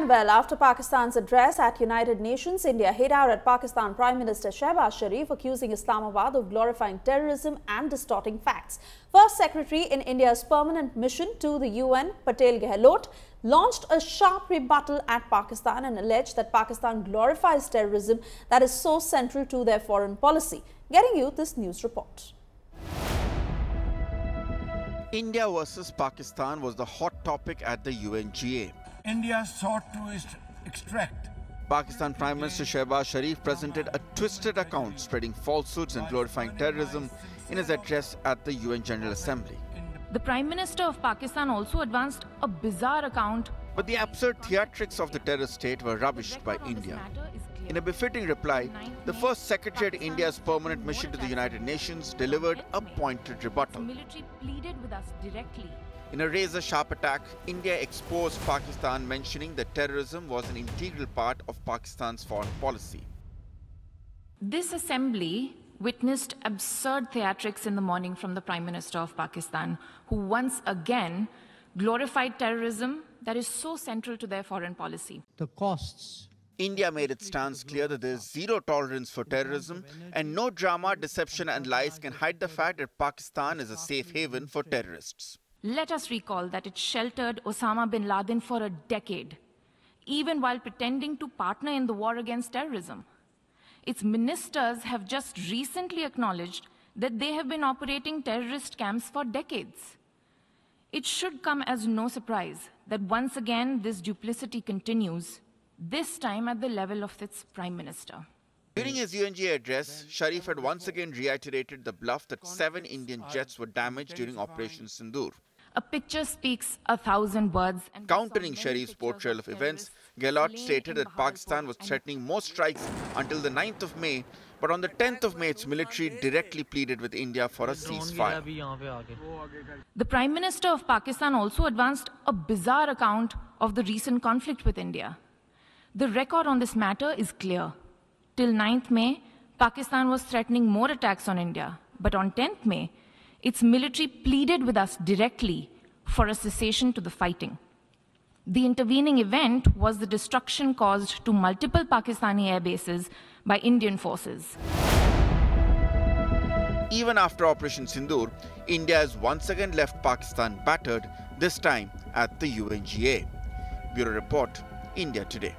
And well, after Pakistan's address at United Nations, India hit out at Pakistan Prime Minister Shehbaz Sharif, accusing Islamabad of glorifying terrorism and distorting facts. First Secretary in India's permanent mission to the UN, Patel Gehlot, launched a sharp rebuttal at Pakistan and alleged that Pakistan glorifies terrorism that is so central to their foreign policy. Getting you this news report. India versus Pakistan was the hot topic at the UNGA. India sought to extract. Pakistan Prime Minister Shehbaz Sharif presented a twisted account spreading falsehoods and glorifying terrorism in his address at the UN General Assembly. The Prime Minister of Pakistan also advanced a bizarre account. But the absurd theatrics of the terror state were rubbished by India. In a befitting reply, the First Secretary at India's permanent mission to the United Nations delivered a pointed rebuttal. Military pleaded with us directly. In a razor-sharp attack, India exposed Pakistan, mentioning that terrorism was an integral part of Pakistan's foreign policy. This assembly witnessed absurd theatrics in the morning from the Prime Minister of Pakistan, who once again glorified terrorism that is so central to their foreign policy. The costs. India made its stance clear that there is zero tolerance for terrorism and no drama, deception and lies can hide the fact that Pakistan is a safe haven for terrorists. Let us recall that it sheltered Osama bin Laden for a decade, even while pretending to partner in the war against terrorism. Its ministers have just recently acknowledged that they have been operating terrorist camps for decades. It should come as no surprise that once again this duplicity continues, this time at the level of its Prime Minister. During his UNGA address, Sharif had once again reiterated the bluff that 7 Indian jets were damaged during Operation Sindoor. A picture speaks 1,000 words. Countering Sharif's portrayal of events, Gehlot stated that Pakistan was threatening more strikes until the 9th of May, but on the 10th of May, its military directly pleaded with India for a ceasefire. The Prime Minister of Pakistan also advanced a bizarre account of the recent conflict with India. The record on this matter is clear. Till 9th May, Pakistan was threatening more attacks on India, but on 10th May, its military pleaded with us directly for a cessation to the fighting. The intervening event was the destruction caused to multiple Pakistani air bases by Indian forces. Even after Operation Sindoor, India has once again left Pakistan battered, this time at the UNGA. Bureau Report, India Today.